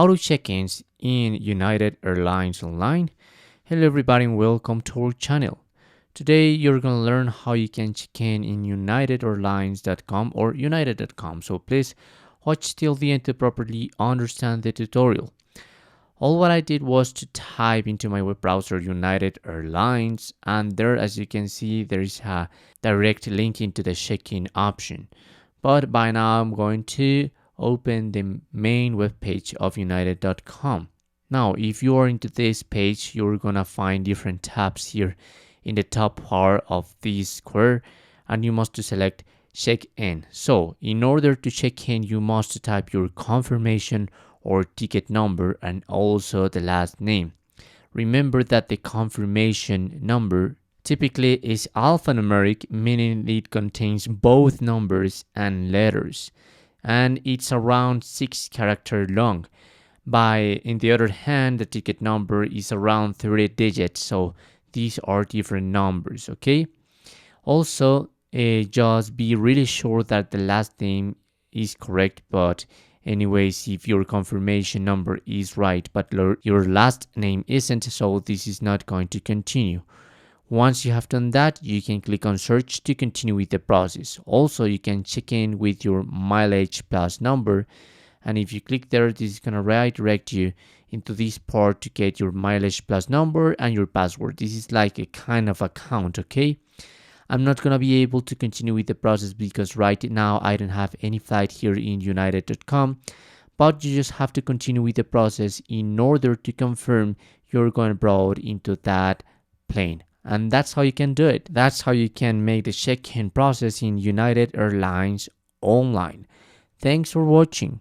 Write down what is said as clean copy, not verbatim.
how to check-ins in United Airlines Online. Hello everybody and welcome to our channel. Today you're going to learn how you can check in unitedairlines.com or united.com. So please watch till the end to properly understand the tutorial. All what I did was to type into my web browser United Airlines, and there, as you can see, there is a direct link into the check-in option. But by now I'm going to open the main web page of united.com. Now, if you are into this page, you're gonna find different tabs here in the top part of this square, and you must select check in. So in order to check in, you must type your confirmation or ticket number and also the last name. Remember that the confirmation number typically is alphanumeric, meaning it contains both numbers and letters, and it's around 6 characters long. In the other hand, the ticket number is around 30 digits, so these are different numbers, okay? Also, just be really sure that the last name is correct, but anyways, if your confirmation number is right but your last name isn't, so this is not going to continue. Once you have done that, you can click on search to continue with the process. Also, you can check in with your mileage plus number, and if you click there, this is going to redirect you into this part to get your mileage plus number and your password. This is like a kind of account, okay? I'm not going to be able to continue with the process because right now I don't have any flight here in united.com, but you just have to continue with the process in order to confirm you're going abroad into that plane. And that's how you can do it. That's how you can make the check-in process in United Airlines Online. Thanks for watching.